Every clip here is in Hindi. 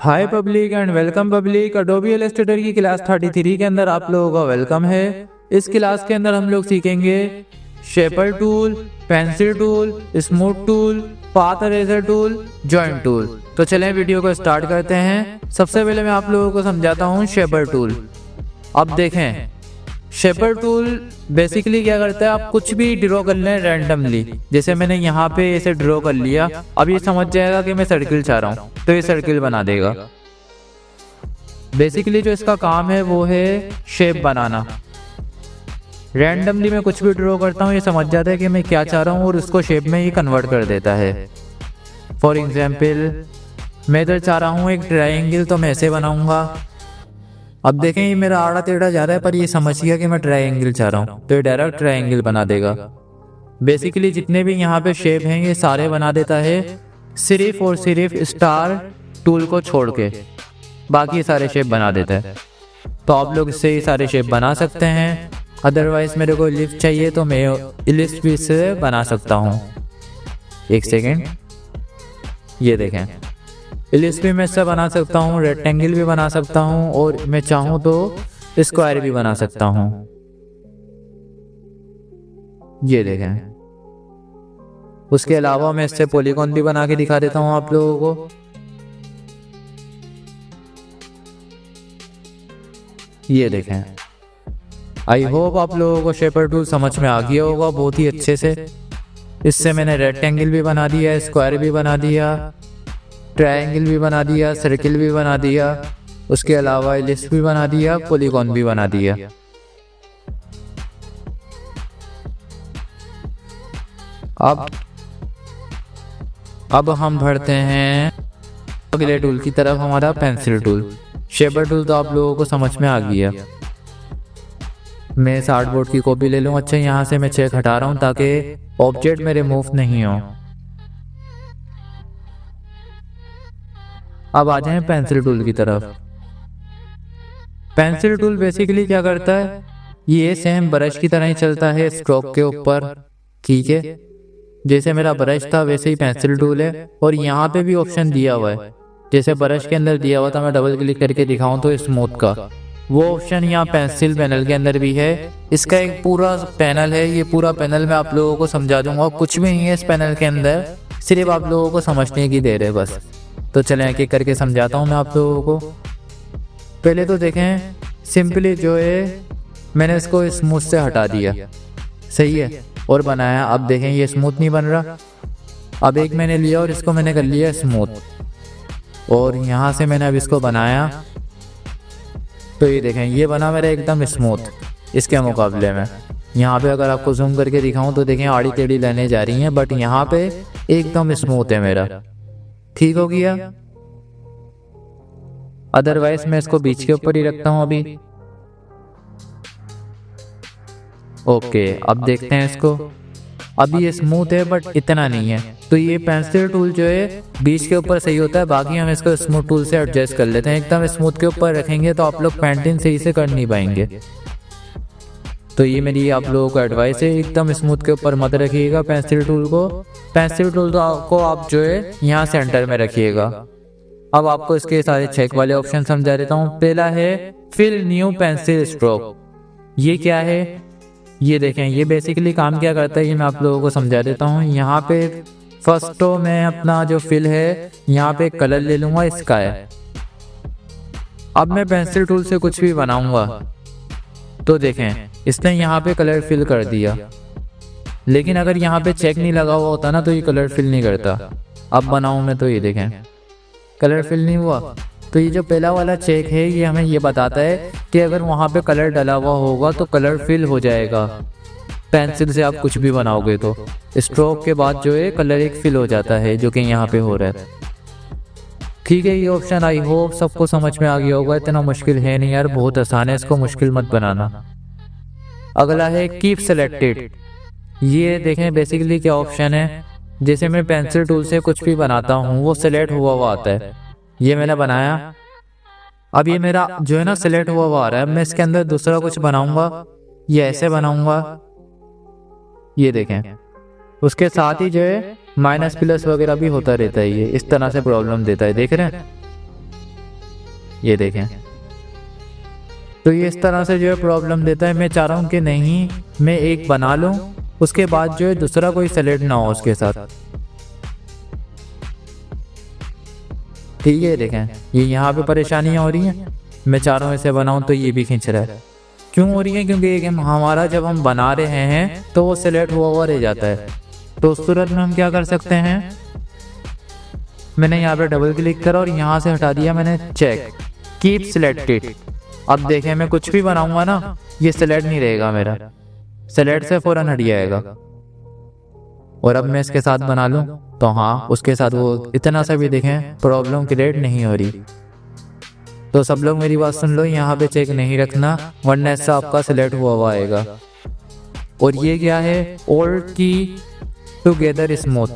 Hi public and welcome public. Adobe Illustrator की क्लास 33 के अंदर आप लोगों का वेलकम है। इस क्लास के अंदर हम लोग सीखेंगे shaper tool, pencil tool, smooth tool, path eraser tool, joint tool. तो चलें वीडियो को स्टार्ट करते हैं। सबसे पहले मैं आप लोगों को समझाता हूँ शेपर टूल। अब देखें, शेपर टूल बेसिकली क्या करता है, आप कुछ भी ड्रॉ कर लें रैंडमली। जैसे मैंने यहाँ पे इसे ड्रॉ कर लिया, अब ये समझ जाएगा कि मैं सर्किल चाह रहा हूँ तो ये सर्किल बना देगा। बेसिकली जो इसका काम है वो है शेप बनाना। रैंडमली मैं कुछ भी ड्रॉ करता हूँ, ये समझ जाता है कि मैं क्या चाह रहा हूँ और उसको शेप में ही कन्वर्ट कर देता है। फॉर एग्जाम्पल, मैं इधर चाह रहा हूँ एक ट्रायंगल, तो मैं ऐसे बनाऊंगा। अब देखें ये मेरा आड़ा टेढ़ा जा रहा है, पर ये समझ गया कि मैं ट्रायंगल चाह रहा हूँ तो ये डायरेक्ट ट्रायंगल बना देगा। बेसिकली जितने भी यहाँ पे शेप हैं ये सारे बना देता है, सिर्फ और सिर्फ स्टार टूल को छोड़ के बाकी सारे शेप बना देता है। तो आप लोग इससे ही सारे शेप बना सकते हैं। अदरवाइज मेरे को इलिप्स चाहिए तो मैं इलिप्स भी इससे बना सकता हूँ। एक सेकेंड, ये देखें, इलिप्स भी मैं इससे बना सकता हूँ, रेक्टेंगल भी बना सकता हूँ और मैं चाहूँ तो स्क्वायर भी बना सकता हूँ। ये देखें, उसके अलावा मैं इससे पॉलीगॉन भी बना के दिखा देता हूँ आप लोगों को। ये देखें, आई होप आप लोगों को शेपर टूल समझ में आ गया होगा बहुत ही अच्छे से। इससे मैंने रेक्टेंगल भी बना दिया, स्क्वायर भी बना दिया, ट्रायंगल भी बना दिया, सर्किल भी बना दिया, उसके अलावा इलिप्स भी बना दिया, पॉलीगॉन भी बना दिया। अब हम बढ़ते हैं अगले टूल की तरफ, हमारा पेंसिल टूल। शेपर टूल तो आप लोगों को समझ में आ गया। मैं इस आर्टबोर्ड की कॉपी ले लूँ। अच्छा, यहाँ से मैं चेक हटा रहा हूँ ताकि ऑब्जेक्ट मेरे मूव नहीं हो। अब आ जाएं पेंसिल टूल की तरफ। पेंसिल टूल बेसिकली क्या करता है, ये सेम ब्रश की तरह ही चलता है स्ट्रोक के ऊपर। ठीक है, जैसे मेरा ब्रश था वैसे ही पेंसिल टूल है और यहाँ पे भी ऑप्शन दिया हुआ है। जैसे ब्रश के अंदर दिया हुआ था, मैं डबल क्लिक करके दिखाऊं तो स्मूथ का वो ऑप्शन यहाँ पेंसिल पैनल के अंदर भी है। इसका एक पूरा पैनल है, ये पूरा पैनल मैं आप लोगों को समझा दूंगा। कुछ भी नहीं है इस पैनल के अंदर, सिर्फ आप लोगों को समझने की देर है बस। तो चलें एक एक करके समझाता हूँ मैं आप लोगों को। पहले तो देखें, सिंपली जो है मैंने इसको स्मूथ से हटा दिया, सही है, और बनाया। अब देखें ये स्मूथ नहीं बन रहा। अब एक मैंने लिया और इसको मैंने कर लिया स्मूथ, और यहाँ से मैंने अब इसको बनाया तो ये देखें ये बना मेरा एकदम स्मूथ। इसके मुकाबले में यहाँ पे अगर आपको जूम करके दिखाऊं तो देखें आड़ी टेढ़ी लाइनें जा रही हैं, बट यहाँ पे एकदम स्मूथ है मेरा। ठीक हो गया। अदरवाइज मैं इसको बीच के ऊपर ही रखता हूँ अभी। ओके, अब देखते हैं इसको। अभी ये स्मूथ है बट इतना नहीं है, तो ये पेंसिल टूल जो है बीच के ऊपर सही होता है। बाकी हम इसको स्मूथ टूल से एडजस्ट कर लेते हैं। एकदम स्मूथ के ऊपर रखेंगे तो आप लोग पेंटिंग सही से कर नहीं पाएंगे। तो ये मेरी आप लोगों को एडवाइस है, एकदम स्मूथ के ऊपर मत रखिएगा पेंसिल टूल को। पेंसिल टूल को आप जो है यहाँ सेंटर में रखिएगा। अब आपको इसके सारे चेक वाले ऑप्शन समझा देता हूँ। पहला है फिल न्यू पेंसिल स्ट्रोक। ये क्या है, ये देखें, ये बेसिकली काम क्या करता है ये मैं आप लोगों को समझा देता हूँ। यहाँ पे फर्स्ट तो मैं अपना जो फिल है यहाँ पे कलर ले लूँगा, इसका है। अब मैं पेंसिल टूल से कुछ भी बनाऊँगा तो देखें इसने यहाँ पे कलर फिल कर दिया, लेकिन अगर यहाँ पे चेक नहीं लगा हुआ होता ना तो ये कलर फिल नहीं करता। अब बनाऊँ मैं तो ये देखें कलर फिल नहीं हुआ। तो ये जो पहला वाला चेक है ये हमें ये बताता है कि अगर वहाँ पे कलर डला हुआ होगा तो कलर फिल हो जाएगा। पेंसिल से आप कुछ भी बनाओगे तो स्ट्रोक के बाद जो है कलर एक फिल हो जाता है, जो कि यहाँ पे हो रहा है। ठीक है, ये ऑप्शन आई होप सबको समझ में आ गया होगा। इतना मुश्किल है नहीं यार, बहुत आसान है, इसको मुश्किल मत बनाना। अगला है कीप सेलेक्टेड। ये देखें बेसिकली क्या ऑप्शन है, जैसे मैं पेंसिल टूल से कुछ भी बनाता हूँ वो सिलेक्ट हुआ आता है। ये मैंने बनाया, अब ये मेरा जो है ना सिलेक्ट हुआ आ रहा है। मैं इसके अंदर दूसरा कुछ बनाऊंगा, ये ऐसे बनाऊंगा, ये देखें। उसके साथ ही जो है माइनस प्लस वगैरह भी होता रहता है, ये इस तरह से प्रॉब्लम देता है, देख रहे हैं। ये देखें। तो ये इस तरह से जो है प्रॉब्लम देता है। मैं चाह रहा हूँ कि नहीं, मैं एक बना लूँ, उसके बाद जो है दूसरा कोई सेलेक्ट ना हो उसके साथ। ठीक है, देखें ये यहाँ पे परेशानियाँ हो रही हैं। मैं चाह रहा हूँ इसे बनाऊँ तो ये भी खींच रहा है। क्यों हो रही है? क्योंकि एक हमारा जब हम बना रहे हैं तो वो सिलेक्ट हुआ रह जाता है। तो उस सूरत में हम क्या कर सकते हैं, मैंने यहाँ पे डबल क्लिक करा और यहाँ से हटा दिया मैंने चेक, कीप सिलेक्टेड। अब देखें मैं कुछ भी बनाऊंगा ना, ये सिलेक्ट नहीं रहेगा मेरा, सिलेक्ट से फौरन हट जाएगा। और अब मैं इसके साथ बना लूँ तो हाँ, उसके साथ वो इतना सा भी देखें प्रॉब्लम क्रिएट नहीं हो रही। तो सब लोग मेरी बात सुन लो, यहाँ पे चेक नहीं रखना, वरना इससे आपका सिलेक्ट हुआ आएगा। और ये क्या है, ऑल्ट की टुगेदर स्मूथ,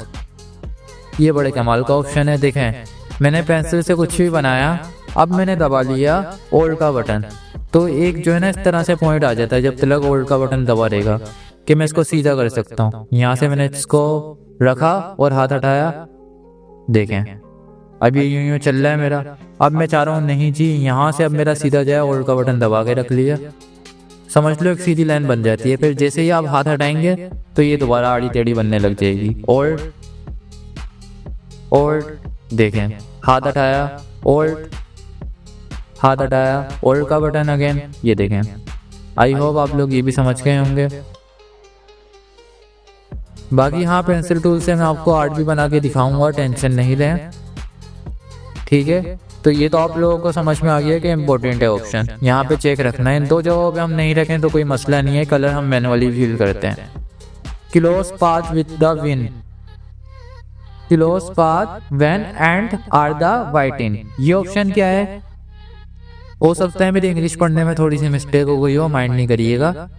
ये बड़े कमाल का ऑप्शन है। देखें मैंने पेंसिल से कुछ भी बनाया, अब मैंने दबा लिया ऑल्ट का बटन, तो एक जो है ना इस तरह से पॉइंट आ जाता है जब तक ऑल्ट का बटन दबा रहेगा कि मैं इसको सीधा कर सकता हूँ। यहाँ से मैंने इसको रखा और हाथ हटाया, देखें अब ये यूं चल रहा है मेरा। अब मैं चाह रहा हूँ नहीं जी, यहाँ से अब मेरा सीधा जाए, ऑल्ट का बटन दबा के रख लिया, समझ लो एक सीधी लाइन बन जाती है। फिर जैसे ही आप हाथ हटाएंगे तो ये दोबारा आड़ी टेढ़ी बनने लग जाएगी। ऑल्ट देखें, हाथ हटाया ऑल्ट, हाथ हटाया ऑल्ट का बटन अगेन, ये देखें। आई होप आप लोग ये भी समझ गए होंगे। बाकी हाँ, पेंसिल टूल से मैं आपको आर्ट भी बना के दिखाऊंगा, टेंशन नहीं लें। ठीक है, तो ये तो आप लोगों को समझ में आ गया कि इम्पोर्टेंट है ऑप्शन, यहाँ पे चेक रखना है। इन दो जगहों पे हम नहीं रखें तो कोई मसला नहीं है, कलर हम मैनुअली फिल करते हैं। Close path with the win, close path when and are the whiten, ये ऑप्शन क्या है? हो सकता है मेरी इंग्लिश पढ़ने में थोड़ी सी मिस्टेक हो गई हो, माइंड नहीं करिएगा।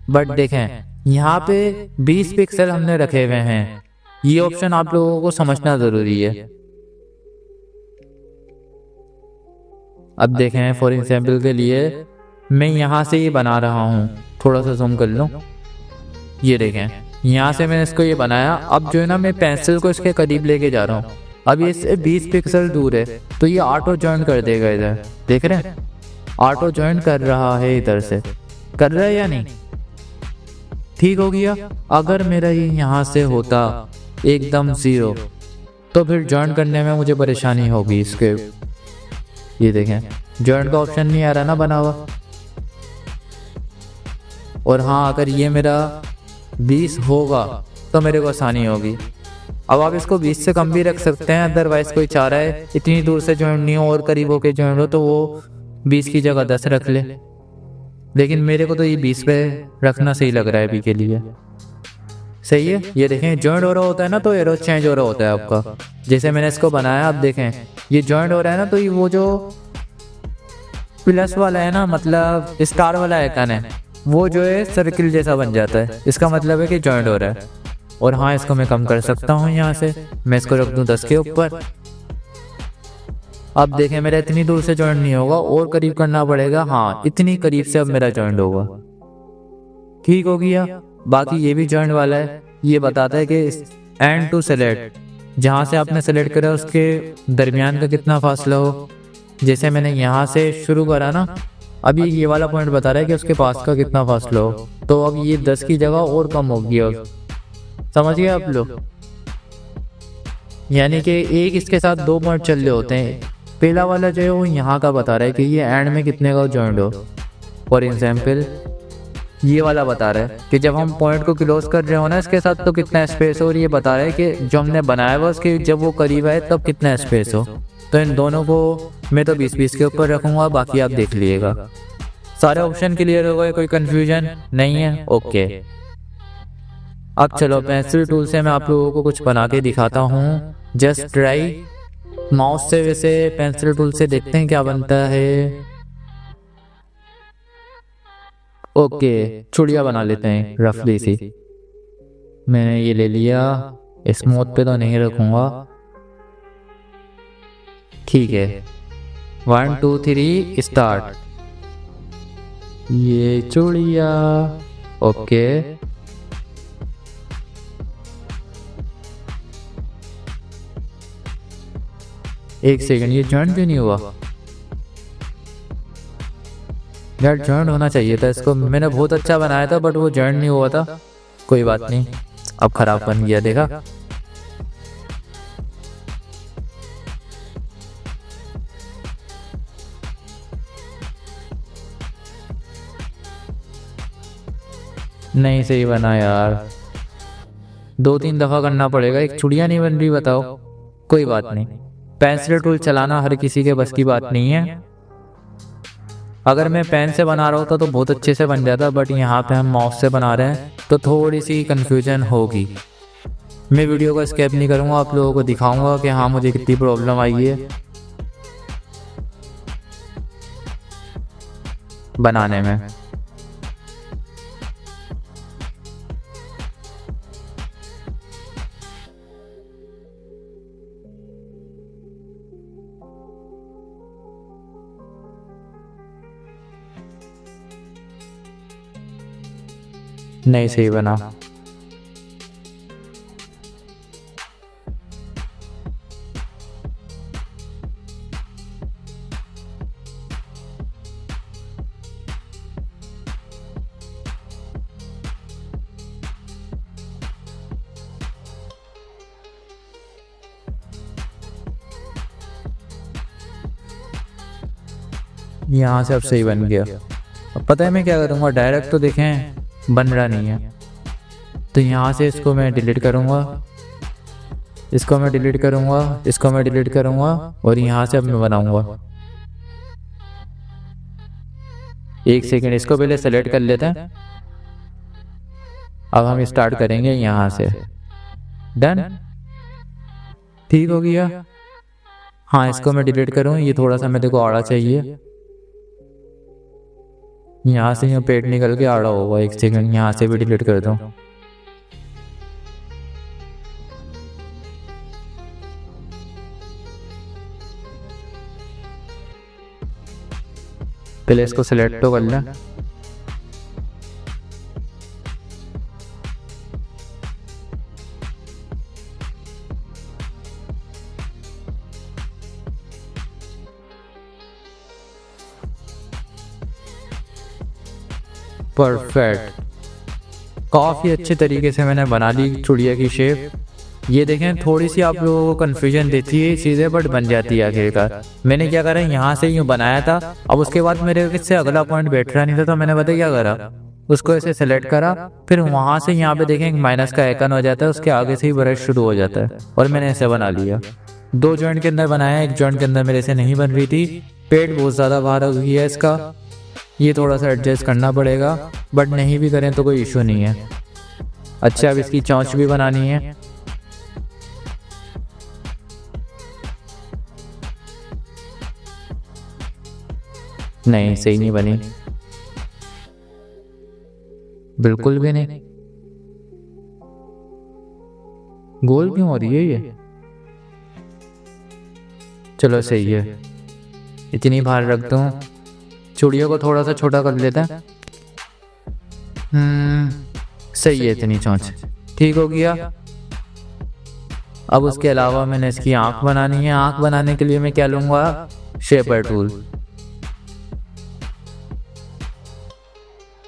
बट देखें यहाँ पे 20 पिक्सल हमने रखे हुए हैं, ये ऑप्शन आप लोगों को समझना जरूरी है। अब देखें फॉर एग्जाम्पल के लिए मैं यहाँ से ये बना रहा हूँ, थोड़ा सा जूम कर लूँ, ये देखें यहाँ से मैंने इसको ये बनाया। अब जो है ना मैं पेंसिल को इसके करीब लेके जा रहा हूँ, अब ये इससे 20 पिक्सल दूर है, तो ये ऑटो जॉइन कर देगा इधर, देख रहे हैं ऑटो जॉइन कर रहा है, इधर से कर रहा है या नहीं? ठीक हो गया। अगर मेरा ये यहाँ से होता एकदम 0 तो फिर जॉइन करने में मुझे परेशानी होगी इसके। ये देखें जॉइन का ऑप्शन नहीं आ रहा ना बना हुआ। और हाँ, अगर ये मेरा 20 होगा तो मेरे को आसानी होगी। अब आप इसको 20 से कम भी रख सकते हैं, अदरवाइज कोई चाह रहा है इतनी दूर से जॉइन नहीं हो और करीब होके जॉइन हो तो वो 20 की जगह 10 रख ले, लेकिन मेरे को तो ये 20 पे रखना सही लग रहा है अभी के लिए। सही है, ये देखें जॉइंट हो रहा होता है ना तो एरो चेंज हो रहा होता है आपका। जैसे मैंने इसको बनाया, आप देखें ये जॉइंट हो रहा है ना, तो ये वो जो प्लस वाला है ना, मतलब स्टार वाला आइकन है, वो जो है सर्किल जैसा बन जाता है, इसका मतलब है कि जॉइंट हो रहा है। और हाँ, इसको मैं कम कर सकता हूँ, यहाँ से मैं इसको रख दूँ 10 के ऊपर। अब देखें मेरा इतनी दूर से जॉइंट नहीं होगा, और करीब करना पड़ेगा। हाँ, इतनी करीब से अब मेरा जॉइंट होगा। ठीक हो गया। बाकी ये भी जॉइंट वाला है, ये बताता है कि एंड टू सेलेक्ट, जहाँ से आपने सेलेक्ट करा उसके दरमियान का कितना फासला हो। जैसे मैंने यहाँ से शुरू करा ना, अभी ये वाला पॉइंट बता रहा है कि उसके पास का कितना फासला हो, तो अब ये 10 की जगह और कम हो गया। समझ गए आप लोग? यानी कि एक इसके साथ 2 पॉइंट चल रहे होते हैं। पहला वाला जो है वो यहाँ का बता रहा है कि ये एंड में कितने का जॉइंट हो। फॉर एग्जाम्पल ये वाला बता रहा है कि जब हम पॉइंट को क्लोज कर रहे हो ना इसके साथ तो कितना स्पेस हो, और ये बता रहा है कि जो हमने बनाया हुआ उसके जब वो करीब आए तब कितना स्पेस हो। तो इन दोनों को मैं तो 20-20 के ऊपर रखूँगा, बाकी आप देख लीजिएगा। सारे ऑप्शन क्लियर हो गए, कोई कन्फ्यूजन नहीं है? ओके। अब चलो पेंसिल टूल से मैं आप लोगों को कुछ बना के दिखाता हूँ। Just try. माउस से वैसे पेंसिल टूल से देखते हैं क्या बनता है। ओके, चुड़िया बना लेते हैं रफली सी। मैंने ये ले लिया, स्मूथ पे तो नहीं रखूँगा। ठीक है, 1 2 3 स्टार्ट। ये चूड़िया। ओके, एक सेकंड, ये जॉइंट भी नहीं हुआ। यार जॉइंट होना चाहिए था इसको, मैंने बहुत अच्छा बनाया था बट वो जॉइंट नहीं हुआ था। कोई बात नहीं, अब खराब बन गया, देखा। नहीं सही बना यार, 2-3 दफा करना पड़ेगा, एक चुड़िया नहीं बन रही बताओ। कोई बात नहीं, पेंसिल टूल चलाना हर किसी के बस की बात नहीं है। अगर मैं पेन से बना रहा होता तो बहुत अच्छे से बन जाता, बट यहाँ पे हम माउस से बना रहे हैं तो थोड़ी सी कंफ्यूजन होगी। मैं वीडियो को स्किप नहीं करूँगा, आप लोगों को दिखाऊंगा कि हाँ मुझे कितनी प्रॉब्लम आई है बनाने में। नहीं सही बना। यहाँ से अब सही बन गया। अब पता है मैं क्या करूँगा, डायरेक्ट तो देखें बन रहा नहीं है, तो यहाँ से इसको मैं डिलीट करूँगा, इसको मैं डिलीट करूँगा, इसको मैं डिलीट करूँगा और यहाँ से अब मैं बनाऊँगा। एक सेकेंड, इसको पहले सेलेक्ट कर लेते हैं। अब हम स्टार्ट करेंगे यहाँ से। डन, ठीक हो गया। हाँ इसको मैं डिलीट करूँ, ये थोड़ा सा मेरे को आड़ा चाहिए, यहाँ से पेट निकल के आड़ा होगा। एक सेकंड, यहाँ से भी डिलीट कर दूँ। पहले इसको सिलेक्ट तो कर लें। परफेक्ट, काफ़ी अच्छे तरीके से मैंने बना ली चुड़िया की शेप। ये देखें, थोड़ी सी आप लोगों को कन्फ्यूजन देती है चीज़ें, बट बन जाती है आखिरकार। मैंने क्या करा, यहाँ से यूँ बनाया था, अब उसके बाद मेरे इससे अगला पॉइंट बैठ रहा नहीं था, तो मैंने पता क्या करा, उसको ऐसे सेलेक्ट करा, फिर वहाँ से यहाँ पे देखें एक माइनस का आइकन हो जाता है, उसके आगे से ही ब्रश शुरू हो जाता है, और मैंने ऐसे बना लिया। 2 जॉइंट के अंदर बनाया, एक जॉइंट के अंदर मेरे से नहीं बन रही थी, पेट बहुत ज़्यादा बाहर हो गई है इसका, ये थोड़ा सा एडजस्ट करना पड़ेगा, बट नहीं भी करें तो कोई इशू नहीं है। अच्छा, अब इसकी चोंच भी बनानी है। नहीं सही नहीं बनी, बिल्कुल भी नहीं। गोल क्यों हो रही है ये? चलो सही है, इतनी बाहर रख दूं। चूड़ियों को थोड़ा सा छोटा कर लेते हैं। सही है, इतनी चोंच ठीक हो गया। अब उसके अलावा मैंने इसकी आंख बनानी है। आंख बनाने के लिए मैं क्या लूँगा, शेपर टूल।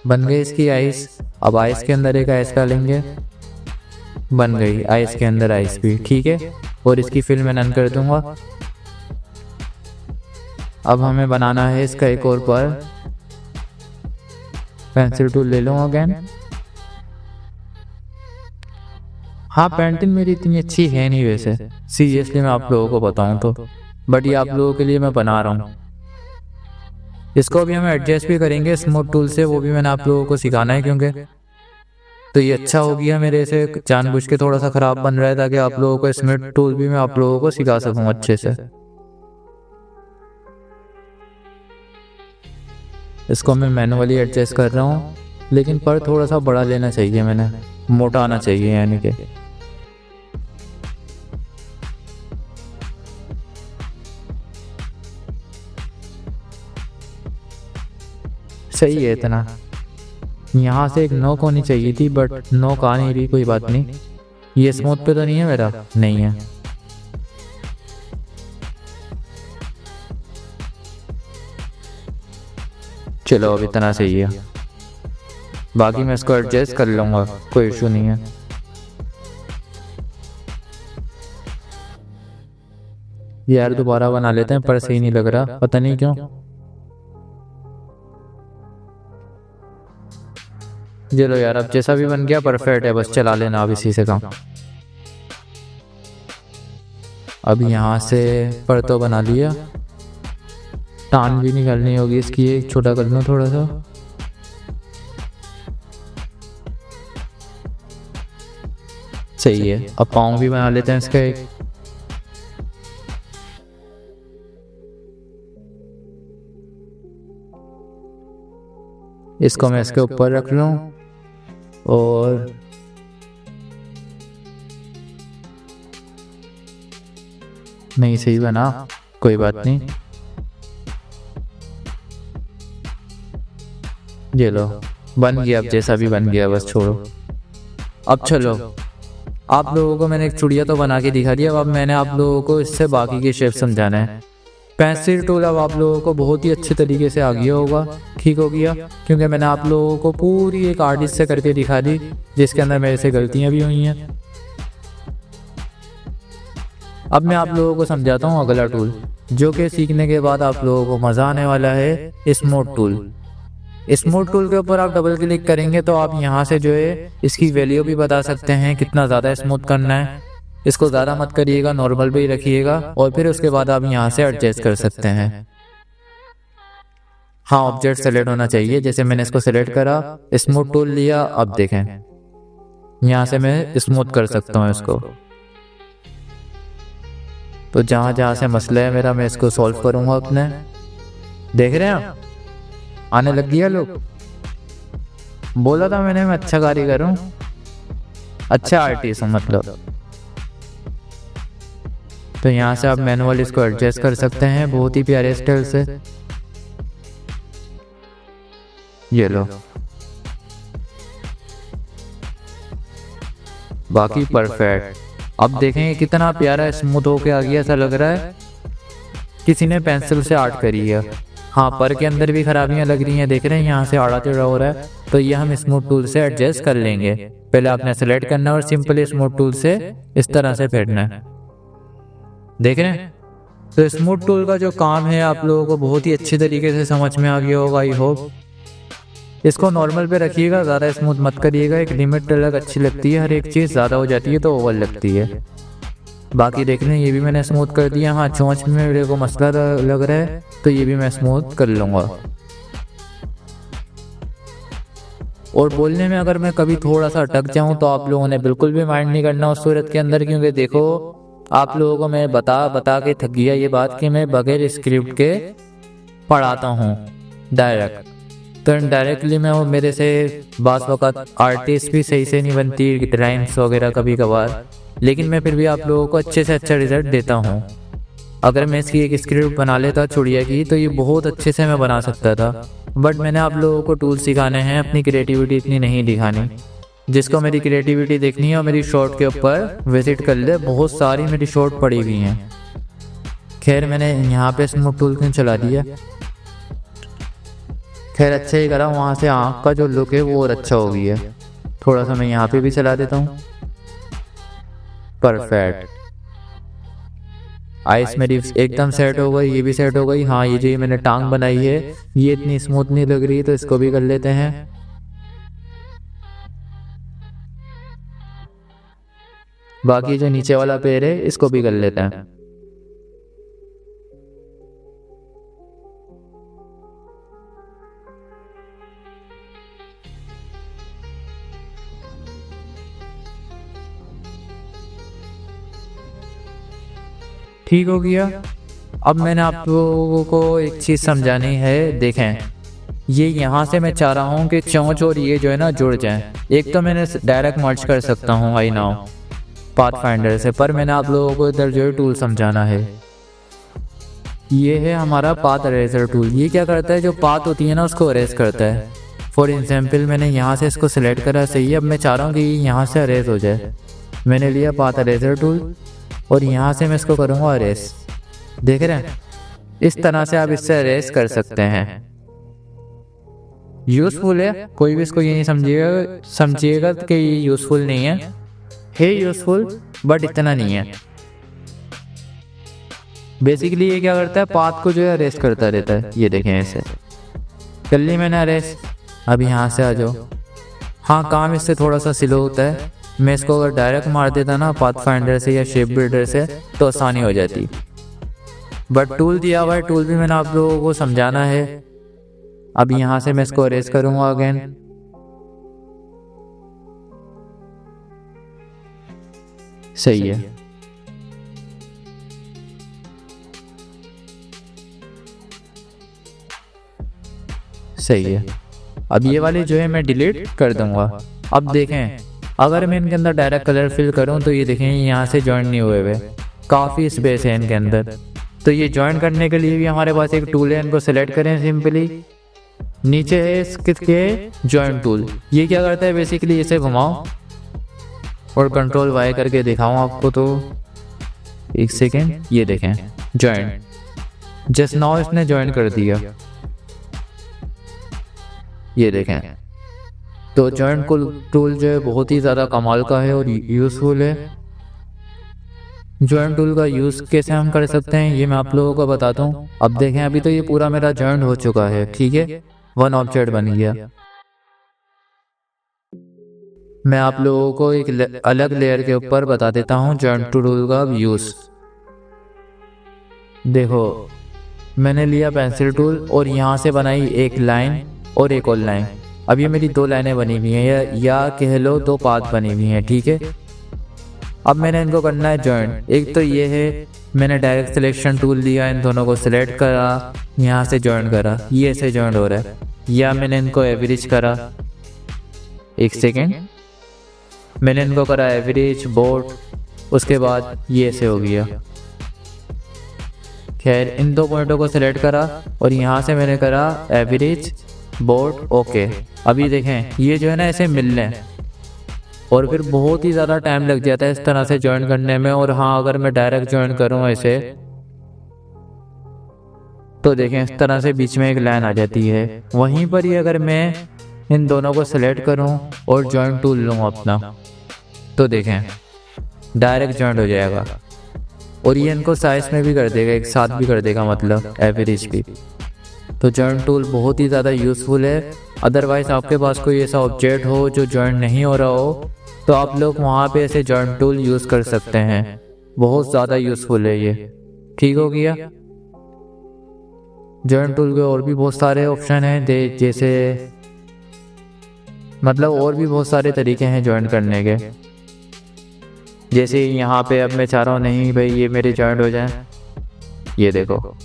बन गई इसकी आइस। अब आइस के अंदर एक आइस डालेंगे, बन गई आइस के अंदर आइस भी, ठीक है। और इसकी फिल मैं नन कर दूंगा। अब हमें बनाना है इसका एक और पर। पेंसिल टूल ले लूँ अगेन। हाँ, पेंटिंग मेरी इतनी अच्छी है नहीं वैसे, सीरियसली मैं आप लोगों को बताऊं तो, बट ये आप लोगों के लिए मैं बना रहा हूँ। इसको भी हम एडजस्ट भी करेंगे स्मूथ टूल से, वो भी मैंने आप लोगों को सिखाना है, क्योंकि तो ये अच्छा हो गया मेरे से जानबूझ के थोड़ा सा ख़राब बन रहा है, ताकि आप लोगों को स्मूथ टूल भी मैं आप लोगों को सिखा सकूँ अच्छे से। इसको मैं मैनुअली एडजस्ट कर रहा हूँ, लेकिन पर थोड़ा सा बड़ा लेना चाहिए, मैंने मोटा आना चाहिए, यानी कि सही है इतना। यहाँ से एक नोक होनी चाहिए थी, बट नोक आ नहीं रही, कोई बात नहीं। ये स्मूथ पे तो नहीं है मेरा, नहीं है। चलो चलो अब इतना सही है, बाकी मैं इसको एडजस्ट कर लूँगा, कोई इशू नहीं है। यार दोबारा बना लेते हैं, पर सही नहीं लग रहा, पता नहीं क्यों। चलो यार अब जैसा भी बन गया परफेक्ट है, बस चला लेना अब इसी से काम। अब यहाँ से पर तो बना लिया, टान भी निकालनी होगी इसकी, एक छोटा कर लूँ थोड़ा सा। सही है, अब पाँव भी बना लेते हैं इसका एक। इसको मैं इसके ऊपर रख लूं और नहीं सही बना, कोई बात नहीं। ये लो बन गया, अब जैसा भी बन गया बस छोड़ो। अब चलो, आप लोगों को मैंने एक चुड़िया तो बना के दिखा दिया, अब मैंने आप लोगों को इससे बाकी के शेप समझाना है। पेंसिल टूल अब आप लोगों को बहुत ही अच्छे तरीके से आ गया होगा, ठीक हो गया, क्योंकि मैंने आप लोगों को पूरी एक आर्टिस्ट से करके दिखा दी, जिसके अंदर मेरे से गलतियां भी हुई हैं। अब मैं आप लोगों को समझाता हूँ अगला टूल, जो कि सीखने के बाद आप लोगों को मज़ा आने वाला है, स्मूथ टूल। स्मूथ टूल के ऊपर आप डबल क्लिक करेंगे तो आप यहाँ से जो है इसकी वैल्यू भी बता सकते हैं, कितना ज़्यादा स्मूथ करना है। इसको ज़्यादा मत करिएगा, नॉर्मल पे ही रखिएगा, और फिर उसके बाद आप यहाँ से एडजस्ट कर सकते हैं। हाँ, ऑब्जेक्ट सेलेक्ट होना चाहिए, जैसे मैंने इसको सेलेक्ट करा, स्मूथ टूल लिया, अब देखें यहाँ से मैं स्मूथ कर सकता हूँ इसको। तो जहाँ जहाँ से मसला है मेरा, मैं इसको सॉल्व करूँगा अपने। देख रहे हैं आने लग गया लोग, बोला था मैंने मैं अच्छा कारीगर हूँ, अच्छा आर्टिस्ट हूँ मतलब। तो यहाँ से आप मैनुअल इसको एडजस्ट कर सकते हैं बहुत ही प्यारे स्टाइल से। ये लो, बाकी परफेक्ट। अब देखेंगे कितना प्यारा स्मूथ होके आ गया, ऐसा लग रहा है किसी ने पेंसिल से आर्ट करी है। हाँ, पर के अंदर भी खराबियां लग रही हैं, देख रहे हैं यहाँ से आड़ा टेढ़ा हो रहा है, तो ये हम स्मूथ टूल से एडजस्ट कर लेंगे। पहले आपने सेलेक्ट करना है और सिंपली स्मूथ टूल से इस तरह से फेरना है, देख रहे हैं। तो स्मूथ टूल का जो काम है आप लोगों को बहुत ही अच्छी तरीके से समझ में आ गया होगा, आई होप। इसको नॉर्मल पे रखिएगा, ज़्यादा स्मूथ मत करिएगा, एक लिमिट तक अच्छी लगती है, हर एक चीज़ ज़्यादा हो जाती है तो ओवर लगती है। बाकी देख लें, ये भी मैंने स्मूथ कर दिया। हाँ, चोंच में मेरे को मसला लग रहा है तो ये भी मैं स्मूथ कर लूँगा। और बोलने में अगर मैं कभी थोड़ा सा अटक जाऊँ तो आप लोगों ने बिल्कुल भी माइंड नहीं करना उस सूरत के अंदर, क्योंकि देखो आप लोगों को मैं बता के थक गया ये बात कि मैं बगैर स्क्रिप्ट के पढ़ाता हूँ डायरेक्ट। तो डायरेक्टली मैं मेरे से बास वक़्त आर्टिस्ट भी सही से नहीं बनती, राइम्स वगैरह कभी कभार, लेकिन मैं फिर भी आप लोगों को अच्छे से अच्छा रिजल्ट देता हूँ। अगर मैं इसकी एक स्क्रिप्ट बना लेता चुड़िया की तो ये बहुत अच्छे से मैं बना सकता था, बट मैंने आप लोगों को टूल सिखाने हैं, अपनी क्रिएटिविटी इतनी नहीं दिखानी। जिसको मेरी क्रिएटिविटी देखनी है और मेरी शॉर्ट के ऊपर विजिट कर ले, बहुत सारी मेरी शॉर्ट पड़ी हुई हैं। खैर मैंने यहाँ पे स्मूथ टूल क्यों चला दिया, खैर अच्छा ही करा, वहाँ से आँख का जो लुक है वो और अच्छा हो गया। थोड़ा सा मैं यहाँ पे भी चला देता हूँ, परफेक्ट। आइस मेरी एकदम सेट हो गई, ये भी सेट हो गई। हाँ, ये जो मैंने टांग बनाई है ये इतनी स्मूथ नहीं लग रही, तो इसको भी कर लेते हैं। बाकी जो नीचे वाला पैर है इसको भी कर लेते हैं। ठीक हो गया। अब मैंने आप लोगों को एक चीज़ समझानी है, देखें ये यहाँ से मैं चाह रहा हूँ कि चोंच और ये जो है ना जुड़ जाएं। एक तो मैंने डायरेक्ट मर्ज कर सकता हूँ आई नाउ पाथ फाइंडर से, पर मैंने आप लोगों को इधर जो है टूल समझाना है। ये है हमारा पाथ अरेजर टूल। ये क्या करता है, जो पाथ होती है ना उसको अरेज करता है। फॉर एग्जाम्पल मैंने यहाँ से इसको सिलेक्ट करा, सही है। अब मैं चाह रहा हूँ कि यहाँ से अरेज हो जाए। मैंने लिया पाथ अरेजर टूल और यहाँ से मैं इसको करूँगा अरेज। देख रहे हैं, इस तरह से आप इससे अरेज कर सकते हैं। यूज़फुल है, कोई भी इसको ये नहीं समझिएगा कि ये यूज़फुल नहीं है यूज़फुल बट इतना नहीं है। बेसिकली ये क्या करता है, पाथ को जो है अरेस्ट करता रहता है। ये देखें ऐसे कर ली मैंने अरेस्ट। अब यहाँ से आ जाओ। हाँ, काम इससे थोड़ा सा स्लो होता है। मैं इसको अगर डायरेक्ट मार देता ना पाथ फाइंडर से या शेप बिल्डर से तो आसानी हो जाती, बट टूल दिया हुआ है, टूल भी मैंने आप लोगों को समझाना है। अब यहाँ से मैं इसको अरेस्ट करूँगा अगेन। सही है। सही है। अब ये वाले जो है मैं डिलीट कर दूंगा। अब देखें, अगर मैं इनके अंदर डायरेक्ट कलर फिल करूं तो ये देखें यहाँ से जॉइन नहीं हुए हुए, काफ़ी स्पेस है इनके अंदर। तो ये जॉइन करने के लिए भी हमारे पास एक टूल है, इनको सेलेक्ट करें सिंपली। नीचे है इसके जॉइन टूल। ये क्या करता है, बेसिकली इसे घुमाओ और कंट्रोल वाई करके दिखाऊं आपको। तो एक सेकेंड, ये देखें जॉइन, जस्ट नाउ इसने जॉइन कर दिया। ये देखें, तो जॉइंट टूल जो है बहुत ही ज़्यादा कमाल का है और यूज़फुल है। जॉइंट टूल का यूज़ कैसे हम कर सकते हैं ये मैं आप लोगों को बताता हूँ। अब देखें, अभी तो ये पूरा मेरा जॉइंट हो चुका है, ठीक है, वन ऑब्जेक्ट बन गया। मैं आप लोगों को एक अलग लेयर के ऊपर बता देता हूँ जॉइंट टूल का यूज़। देखो, मैंने लिया पेंसिल टूल और यहाँ से बनाई एक लाइन और एक और लाइन। अब ये मेरी दो लाइनें बनी हुई हैं, या कह लो दो पाथ बनी हुई हैं, ठीक है। अब मैंने इनको करना है जॉइंट। एक तो ये है, मैंने डायरेक्ट सिलेक्शन टूल लिया, इन दोनों को सिलेक्ट करा, यहाँ से जॉइंट करा, ये ऐसे जॉइंट हो रहा है। या मैंने इनको एवरेज करा, एक सेकेंड, मैंने इनको करा एवरेज बोर्ड, उसके बाद ये ऐसे हो गया। खैर, इन दो पॉइंटों को सिलेक्ट करा और यहाँ से मैंने करा एवरेज बोर्ड, ओके। अभी देखें, ये जो है ना ऐसे मिल लें, और फिर बहुत ही ज़्यादा टाइम लग जाता है इस तरह से ज्वाइन करने में। और हाँ, अगर मैं डायरेक्ट ज्वाइन करूँ ऐसे तो देखें इस तरह से बीच में एक लाइन आ जाती है। वहीं पर ही अगर मैं इन दोनों को सेलेक्ट करूं और जॉइंट टूल लूँ अपना, तो देखें डायरेक्ट जॉइंट हो जाएगा। और ये इनको साइज में भी कर देगा, एक साथ भी कर देगा, मतलब एवरेज भी। तो जॉइंट टूल बहुत ही ज़्यादा यूज़फुल है। अदरवाइज़ आपके पास कोई ऐसा ऑब्जेक्ट हो जो जॉइंट नहीं हो रहा हो तो आप लोग वहाँ पे ऐसे जॉइंट टूल यूज़ कर सकते हैं। बहुत ज़्यादा यूज़फुल है ये, ठीक हो गया। जॉइंट टूल के और भी बहुत सारे ऑप्शन हैं, जैसे मतलब और भी बहुत सारे तरीके हैं जॉइंट करने के। जैसे यहाँ पे अब मैं चाह रहा हूँ नहीं भाई ये मेरे जॉइंट हो जाए, ये देखो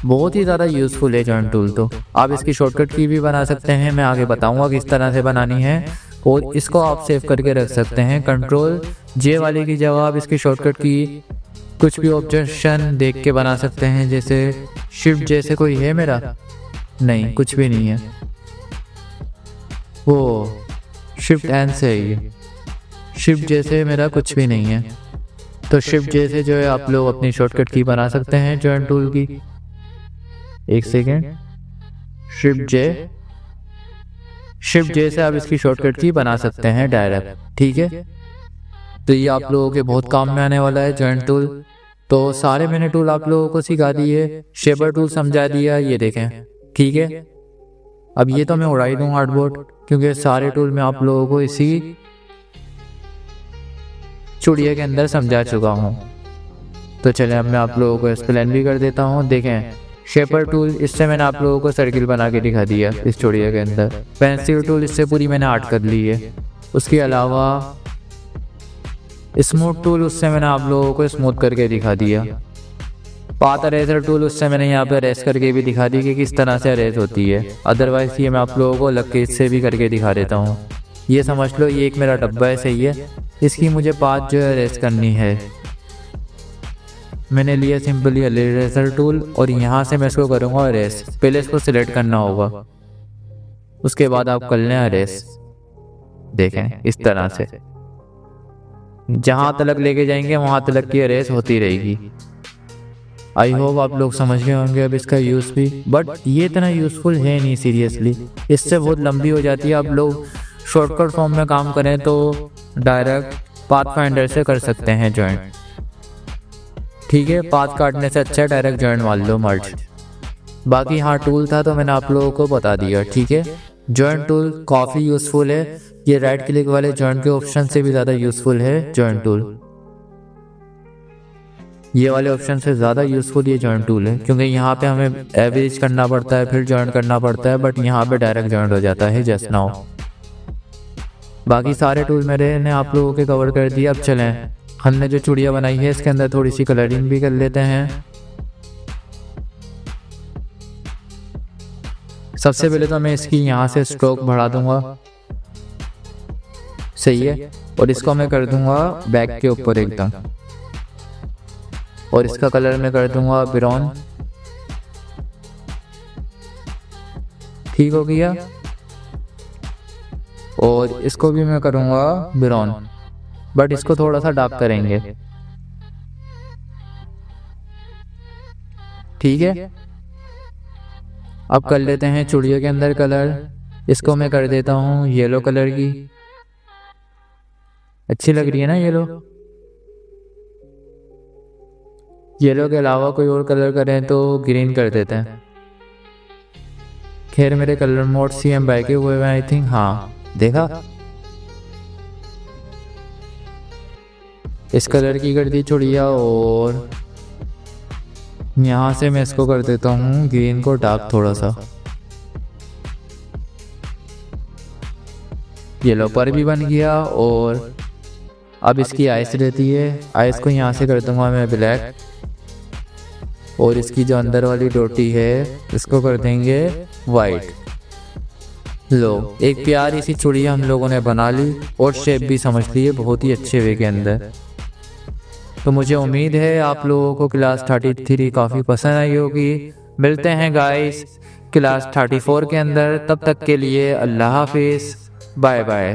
बहुत ही ज़्यादा यूज़फुल है जॉइंट टूल। तो आप इसकी शॉर्टकट की भी बना सकते हैं, मैं आगे बताऊंगा किस तरह से बनानी है। और इसको आप सेव करके रख सकते हैं, कंट्रोल जे वाले की जगह आप इसकी शॉर्टकट की कुछ भी ऑप्शन देख के बना सकते हैं। जैसे शिफ्ट जैसे कोई है मेरा, नहीं कुछ भी नहीं है, वो शिफ्ट एन से है, ये शिफ्ट जैसे मेरा कुछ भी नहीं है। तो शिफ्ट जैसे जो है आप लोग अपनी शॉर्टकट की बना सकते हैं जॉइंट टूल की। एक सेकेंड, शिफ्ट जे से आप इसकी शॉर्टकट की बना सकते हैं डायरेक्ट, ठीक है। तो ये आप लोगों के बहुत काम में आने वाला है जॉइंट टूल। तो सारे मैंने टूल आप लोगों को सिखा दिए, शेपर टूल समझा दिया, ये देखें, ठीक है। अब ये तो मैं उड़ा ही दूँ आर्टबोर्ड, क्योंकि सारे टूल मैं आप लोगों को इसी चुड़िया के अंदर समझा चुका हूँ। तो चले अब मैं आप लोगों को एक्सप्लेन भी कर देता हूँ। देखें, शेपर टूल, इससे मैंने आप लोगों को सर्किल बना के दिखा दिया इस चुड़िया के अंदर। पेंसिल टूल, इससे पूरी मैंने आर्ट कर ली है। उसके अलावा स्मूथ टूल, उससे मैंने आप लोगों को स्मूथ करके दिखा दिया। पाथ अरेजर टूल, उससे मैंने यहाँ पे अरेज करके भी दिखा दी कि किस तरह से अरेज होती है। अदरवाइज ये मैं आप लोगों को अलग के इससे भी करके दिखा देता हूँ। ये समझ लो ये एक मेरा डब्बा है, सही है, इसकी मुझे पाथ जो है अरेज करनी है। मैंने लिया सिंपली अरेजर टूल और यहाँ से मैं इसको करूँगा अरेज। पहले इसको सिलेक्ट करना होगा, उसके बाद आप कर लें अरेज। देखें इस तरह से जहाँ तलक लेके जाएंगे वहाँ तलक की अरेज होती रहेगी। आई होप आप लोग समझ गए होंगे अब इसका यूज़ भी, बट ये इतना यूज़फुल है नहीं सीरियसली, इससे बहुत लंबी हो जाती है। आप लोग शॉर्टकट फॉर्म में काम करें तो डायरेक्ट पाथफाइंडर से कर सकते हैं जॉइंट, ठीक है। पाथ काटने से अच्छा डायरेक्ट जॉइंट मार लो, मर्ज। बाकी हाँ टूल था तो मैंने आप लोगों को बता दिया, ठीक है। जॉइंट टूल काफ़ी यूज़फुल है, ये राइट क्लिक वाले जॉइंट के ऑप्शन से भी ज़्यादा यूज़फुल है जॉइंट टूल। ये वाले ऑप्शन से ज़्यादा यूज़फुल ये जॉइंट टूल है, क्योंकि यहाँ पे हमें एवरेज करना पड़ता है, फिर जॉइंट करना पड़ता है, बट यहाँ पे डायरेक्ट जॉइंट हो जाता है जस्ट नाउ। बाकी सारे टूल मेरे ने आप लोगों के कवर कर दिए। अब चलें, हमने जो चूड़ियाँ बनाई है इसके अंदर थोड़ी सी कलरिंग भी कर लेते हैं। सबसे पहले तो मैं इसकी यहाँ से स्ट्रोक बढ़ा दूंगा, सही है, और इसको मैं कर दूंगा बैक के ऊपर एकदम, और इसका कलर मैं कर दूंगा ब्राउन, ठीक हो गया। और इसको भी मैं करूंगा ब्राउन, बट इसको थोड़ा सा डार्क करेंगे, ठीक है। अब कर लेते हैं चूड़ियों के अंदर कलर, इसको मैं कर देता हूँ येलो कलर की, अच्छी लग रही है ना येलो। येलो के अलावा कोई और कलर करें तो ग्रीन कर देते हैं। खैर मेरे कलर मोड CM बाई के हुए हैं आई थिंक, हाँ देखा, इस कलर की कर दी चूड़िया, और यहाँ से मैं इसको कर देता हूँ ग्रीन को डार्क थोड़ा सा। येलो पर भी बन गया, और अब इसकी आइस रहती है, आइस को यहाँ से कर दूंगा मैं ब्लैक, और इसकी जो अंदर वाली डोटी है इसको कर देंगे वाइट। लो, एक प्यारी सी चूड़िया हम लोगों ने बना ली, और शेप भी समझ ली है बहुत ही अच्छे वे के अंदर। तो मुझे उम्मीद है आप लोगों को क्लास 33 काफ़ी पसंद आई होगी। मिलते हैं गाइस क्लास 34 के अंदर, तब तक के लिए अल्लाह हाफिज़, बाय बाय।